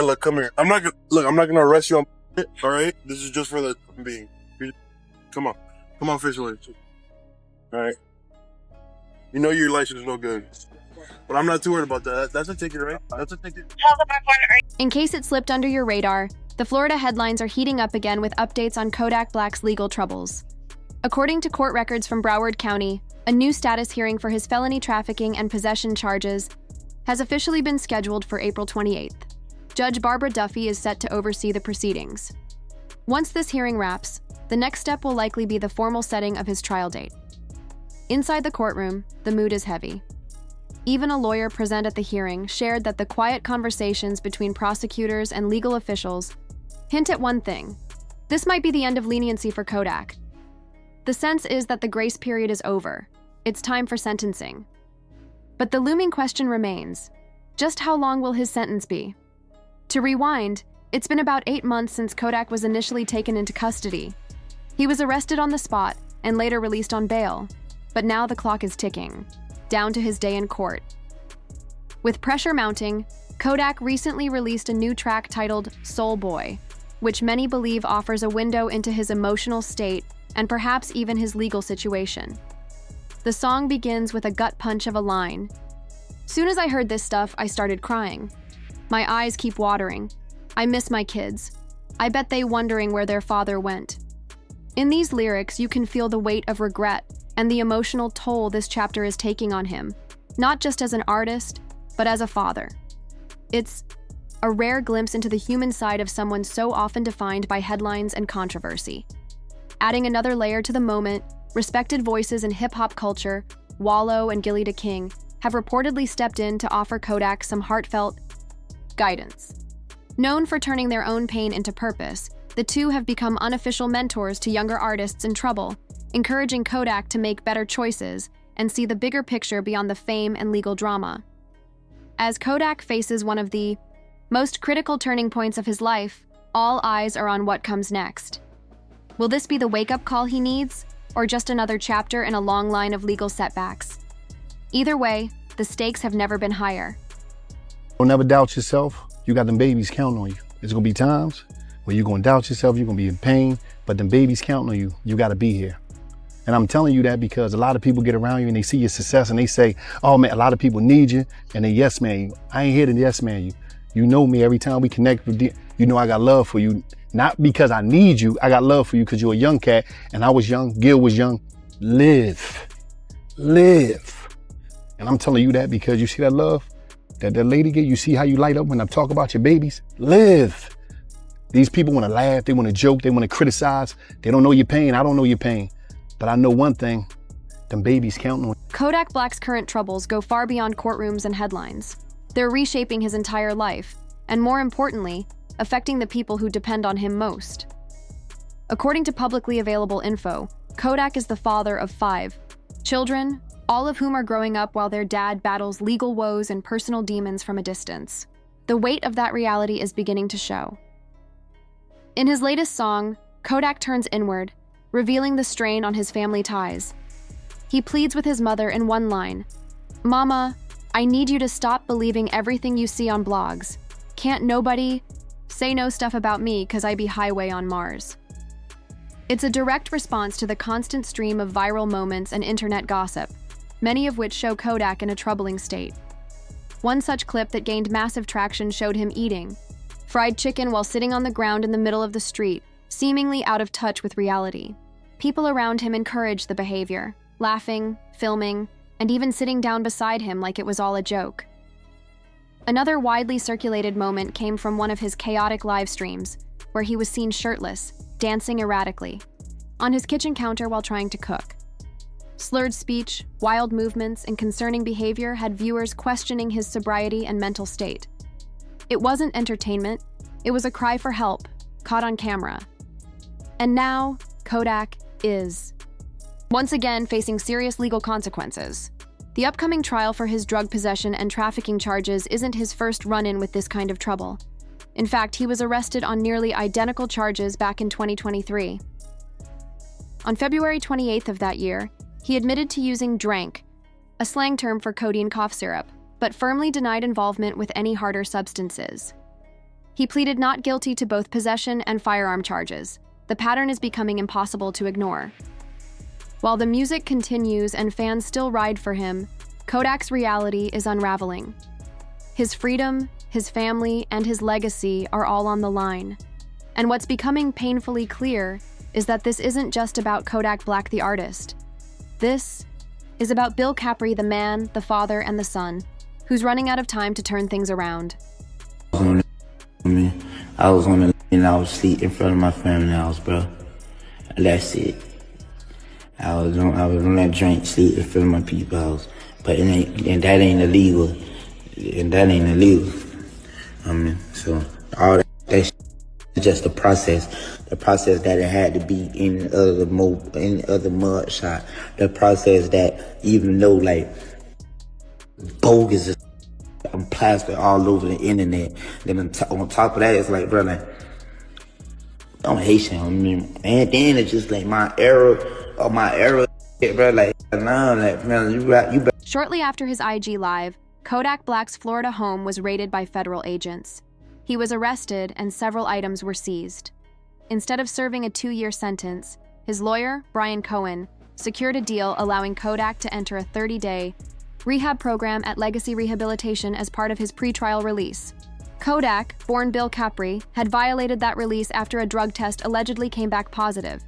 Hey, look, come here. I'm not gonna arrest you on it, all right? This is just for the time being. Come on, official. All right. You know your license is no good, but I'm not too worried about that. That's a ticket, right? That's a ticket. In case it slipped under your radar, the Florida headlines are heating up again with updates on Kodak Black's legal troubles. According to court records from Broward County, a new status hearing for his felony trafficking and possession charges has officially been scheduled for April 28th. Judge Barbara Duffy is set to oversee the proceedings. Once this hearing wraps, the next step will likely be the formal setting of his trial date. Inside the courtroom, the mood is heavy. Even a lawyer present at the hearing shared that the quiet conversations between prosecutors and legal officials hint at one thing: this might be the end of leniency for Kodak. The sense is that the grace period is over. It's time for sentencing. But the looming question remains: just how long will his sentence be? To rewind, it's been about 8 months since Kodak was initially taken into custody. He was arrested on the spot and later released on bail, but now the clock is ticking, down to his day in court. With pressure mounting, Kodak recently released a new track titled Soul Boy, which many believe offers a window into his emotional state and perhaps even his legal situation. The song begins with a gut punch of a line. Soon as I heard this stuff, I started crying. My eyes keep watering. I miss my kids. I bet they wondering where their father went. In these lyrics, you can feel the weight of regret and the emotional toll this chapter is taking on him, not just as an artist, but as a father. It's a rare glimpse into the human side of someone so often defined by headlines and controversy. Adding another layer to the moment, respected voices in hip-hop culture, Wallow and Gilly the King, have reportedly stepped in to offer Kodak some heartfelt guidance. Known for turning their own pain into purpose, the two have become unofficial mentors to younger artists in trouble, encouraging Kodak to make better choices and see the bigger picture beyond the fame and legal drama. As Kodak faces one of the most critical turning points of his life, all eyes are on what comes next. Will this be the wake-up call he needs, or just another chapter in a long line of legal setbacks? Either way, the stakes have never been higher. Don't never doubt yourself. You got them babies counting on you. There's gonna be times where you're gonna doubt yourself, you're gonna be in pain, but them babies counting on you. You gotta be here. And I'm telling you that because a lot of people get around you and they see your success and they say, oh man, a lot of people need you, and they yes man you. I ain't here to yes man you. You know me, every time we connect with you know I got love for you. Not because I need you, I got love for you because you're a young cat and I was young, Gil was young. Live. And I'm telling you that because you see that love that lady get, you see how you light up when I talk about your babies? Live. These people want to laugh, they want to joke, they want to criticize. They don't know your pain, I don't know your pain. But I know one thing, them babies counting on. Kodak Black's current troubles go far beyond courtrooms and headlines. They're reshaping his entire life, and more importantly, affecting the people who depend on him most. According to publicly available info, Kodak is the father of 5 children, all of whom are growing up while their dad battles legal woes and personal demons from a distance. The weight of that reality is beginning to show. In his latest song, Kodak turns inward, revealing the strain on his family ties. He pleads with his mother in one line, "Mama, I need you to stop believing everything you see on blogs. Can't nobody say no stuff about me 'cause I be highway on Mars." It's a direct response to the constant stream of viral moments and internet gossip, many of which show Kodak in a troubling state. One such clip that gained massive traction showed him eating fried chicken while sitting on the ground in the middle of the street, seemingly out of touch with reality. People around him encouraged the behavior, laughing, filming, and even sitting down beside him like it was all a joke. Another widely circulated moment came from one of his chaotic live streams, where he was seen shirtless, dancing erratically, on his kitchen counter while trying to cook. Slurred speech, wild movements, and concerning behavior had viewers questioning his sobriety and mental state. It wasn't entertainment, it was a cry for help, caught on camera. And now, Kodak is once again facing serious legal consequences. The upcoming trial for his drug possession and trafficking charges isn't his first run-in with this kind of trouble. In fact, he was arrested on nearly identical charges back in 2023. On February 28th of that year, he admitted to using drank, a slang term for codeine cough syrup, but firmly denied involvement with any harder substances. He pleaded not guilty to both possession and firearm charges. The pattern is becoming impossible to ignore. While the music continues and fans still ride for him, Kodak's reality is unraveling. His freedom, his family, and his legacy are all on the line. And what's becoming painfully clear is that this isn't just about Kodak Black the artist. This is about Bill Capri, the man, the father, and the son, who's running out of time to turn things around. I was on the and I was asleep in front of my family house, bro. That's it. I was on that drink, sleep in front of my people's house. But that ain't illegal. And that ain't illegal. So all that shit is just the process that it had to be in other mud shot. The process that even though like bogus is I'm plastered all over the internet. Then on top of that, it's like, bro, like, I'm Haitian. And then it's just like my era, bro. Like, nah, like, man, you better. Shortly after his IG Live, Kodak Black's Florida home was raided by federal agents. He was arrested and several items were seized. Instead of serving a 2-year sentence, his lawyer, Brian Cohen, secured a deal allowing Kodak to enter a 30-day rehab program at Legacy Rehabilitation as part of his pretrial release. Kodak, born Bill Capri, had violated that release after a drug test allegedly came back positive.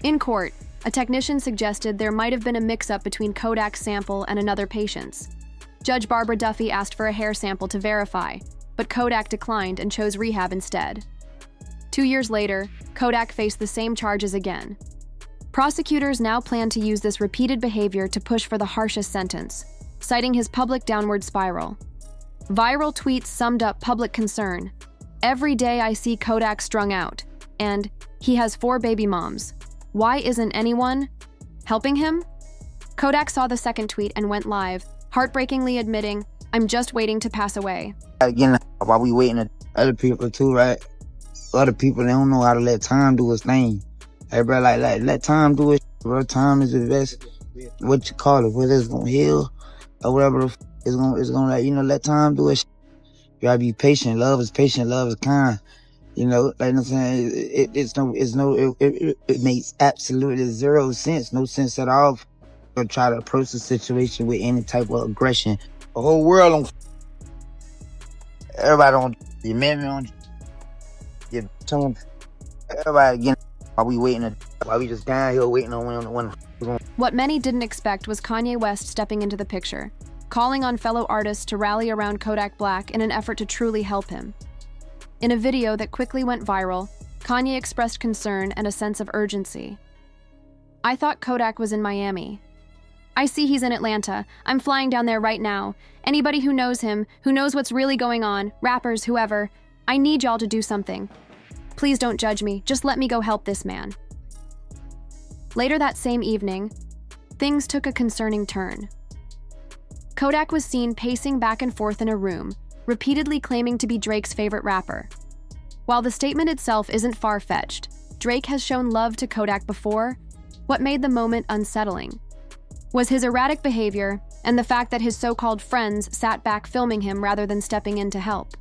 In court, a technician suggested there might have been a mix-up between Kodak's sample and another patient's. Judge Barbara Duffy asked for a hair sample to verify, but Kodak declined and chose rehab instead. 2 years later, Kodak faced the same charges again. Prosecutors now plan to use this repeated behavior to push for the harshest sentence, citing his public downward spiral. Viral tweets summed up public concern. "Every day I see Kodak strung out," and "He has 4 baby moms. Why isn't anyone helping him?" Kodak saw the second tweet and went live, heartbreakingly admitting, "I'm just waiting to pass away." Again, while we waiting on other people too, right? Other people, they don't know how to let time do its thing. Hey, bro, like let time do it, bro. Time is the best, what you call it, whether it's gonna heal or whatever it's gonna like, let time do it. You gotta be patient. Love is patient. Love is kind. Like I'm saying, it makes absolutely zero sense, no sense at all. To try to approach the situation with any type of aggression. The whole world on, everybody on, your man on, your tone, everybody again. While we just down here waiting on when. What many didn't expect was Kanye West stepping into the picture, calling on fellow artists to rally around Kodak Black in an effort to truly help him. In a video that quickly went viral, Kanye expressed concern and a sense of urgency. "I thought Kodak was in Miami. I see he's in Atlanta. I'm flying down there right now. Anybody who knows him, who knows what's really going on, rappers, whoever, I need y'all to do something. Please don't judge me, just let me go help this man." Later that same evening, things took a concerning turn. Kodak was seen pacing back and forth in a room, repeatedly claiming to be Drake's favorite rapper. While the statement itself isn't far-fetched, Drake has shown love to Kodak before. What made the moment unsettling was his erratic behavior and the fact that his so-called friends sat back filming him rather than stepping in to help.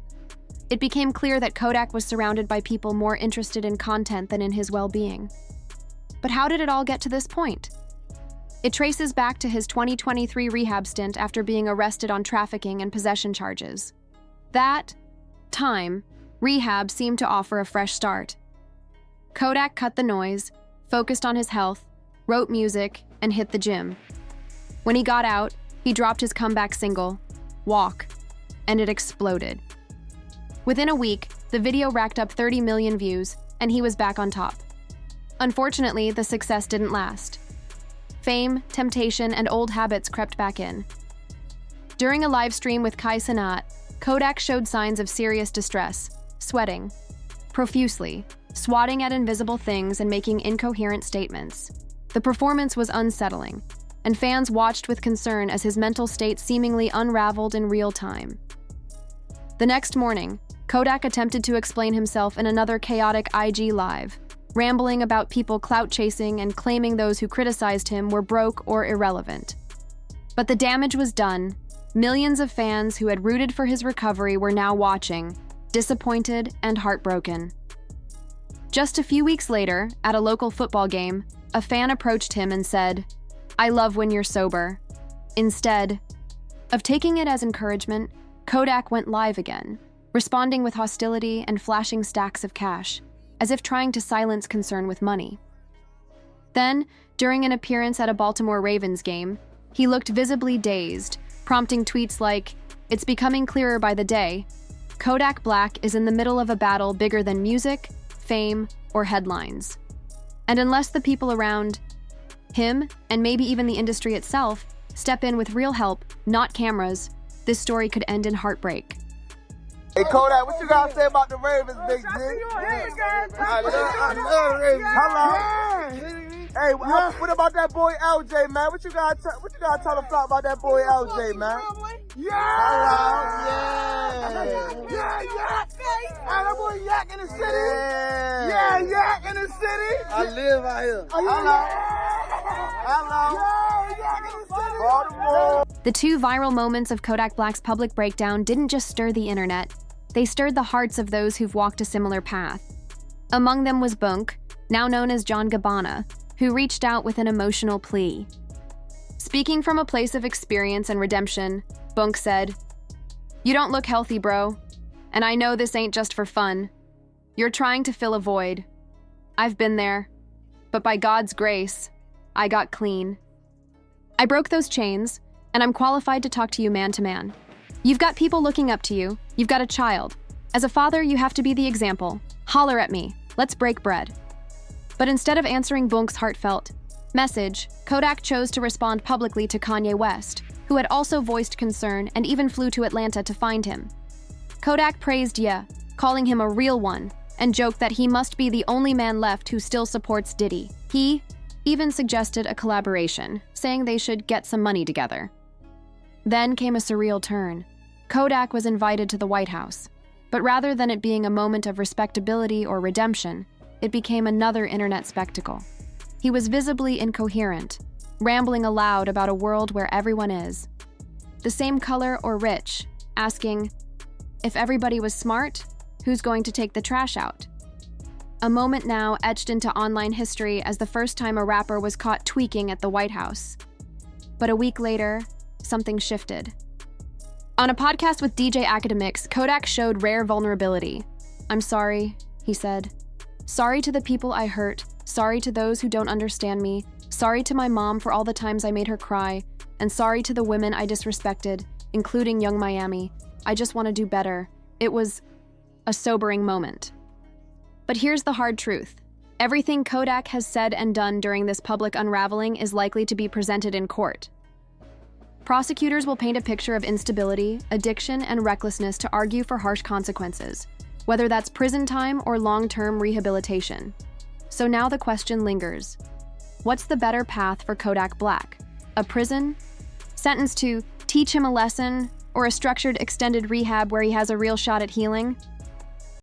It became clear that Kodak was surrounded by people more interested in content than in his well-being. But how did it all get to this point? It traces back to his 2023 rehab stint after being arrested on trafficking and possession charges. That time, rehab seemed to offer a fresh start. Kodak cut the noise, focused on his health, wrote music, and hit the gym. When he got out, he dropped his comeback single, Walk, and it exploded. Within a week, the video racked up 30 million views, and he was back on top. Unfortunately, the success didn't last. Fame, temptation, and old habits crept back in. During a live stream with Kai Cenat, Kodak showed signs of serious distress, sweating profusely, swatting at invisible things and making incoherent statements. The performance was unsettling, and fans watched with concern as his mental state seemingly unraveled in real time. The next morning, Kodak attempted to explain himself in another chaotic IG Live, rambling about people clout-chasing and claiming those who criticized him were broke or irrelevant. But the damage was done. Millions of fans who had rooted for his recovery were now watching, disappointed and heartbroken. Just a few weeks later, at a local football game, a fan approached him and said, "I love when you're sober." Instead of taking it as encouragement, Kodak went live again, responding with hostility and flashing stacks of cash, as if trying to silence concern with money. Then, during an appearance at a Baltimore Ravens game, he looked visibly dazed, prompting tweets like, "It's becoming clearer by the day. Kodak Black is in the middle of a battle bigger than music, fame, or headlines. And unless the people around him, and maybe even the industry itself, step in with real help, not cameras, this story could end in heartbreak." Hey Kodak, what you gotta say about the Ravens, big G? I love Ravens. Hello. Hey, what about that boy LJ, man? What you gotta tell the flock about that boy LJ, man? Hello. Yeah. And that boy Yak in the city. Yeah, Yak in the city. I live out here. Hello. Yeah, Yak in the city. Baltimore. The two viral moments of Kodak Black's public breakdown didn't just stir the internet, they stirred the hearts of those who've walked a similar path. Among them was Bunk, now known as John Gabbana, who reached out with an emotional plea. Speaking from a place of experience and redemption, Bunk said, "You don't look healthy, bro. And I know this ain't just for fun. You're trying to fill a void. I've been there. But by God's grace, I got clean. I broke those chains, and I'm qualified to talk to you man to man. You've got people looking up to you. You've got a child. As a father, you have to be the example. Holler at me. Let's break bread." But instead of answering Bunk's heartfelt message, Kodak chose to respond publicly to Kanye West, who had also voiced concern and even flew to Atlanta to find him. Kodak praised Ye, calling him a real one, and joked that he must be the only man left who still supports Diddy. He even suggested a collaboration, saying they should get some money together. Then came a surreal turn. Kodak was invited to the White House, but rather than it being a moment of respectability or redemption, it became another internet spectacle. He was visibly incoherent, rambling aloud about a world where everyone is the same color or rich, asking, if everybody was smart, who's going to take the trash out? A moment now etched into online history as the first time a rapper was caught tweaking at the White House. But a week later, something shifted. On a podcast with DJ Academics, Kodak showed rare vulnerability. "I'm sorry," he said. "Sorry to the people I hurt, sorry to those who don't understand me, sorry to my mom for all the times I made her cry, and sorry to the women I disrespected, including Young Miami. I just want to do better." It was a sobering moment. But here's the hard truth. Everything Kodak has said and done during this public unraveling is likely to be presented in court. Prosecutors will paint a picture of instability, addiction, and recklessness to argue for harsh consequences, whether that's prison time or long-term rehabilitation. So now the question lingers. What's the better path for Kodak Black? A prison sentence to teach him a lesson, or a structured extended rehab where he has a real shot at healing?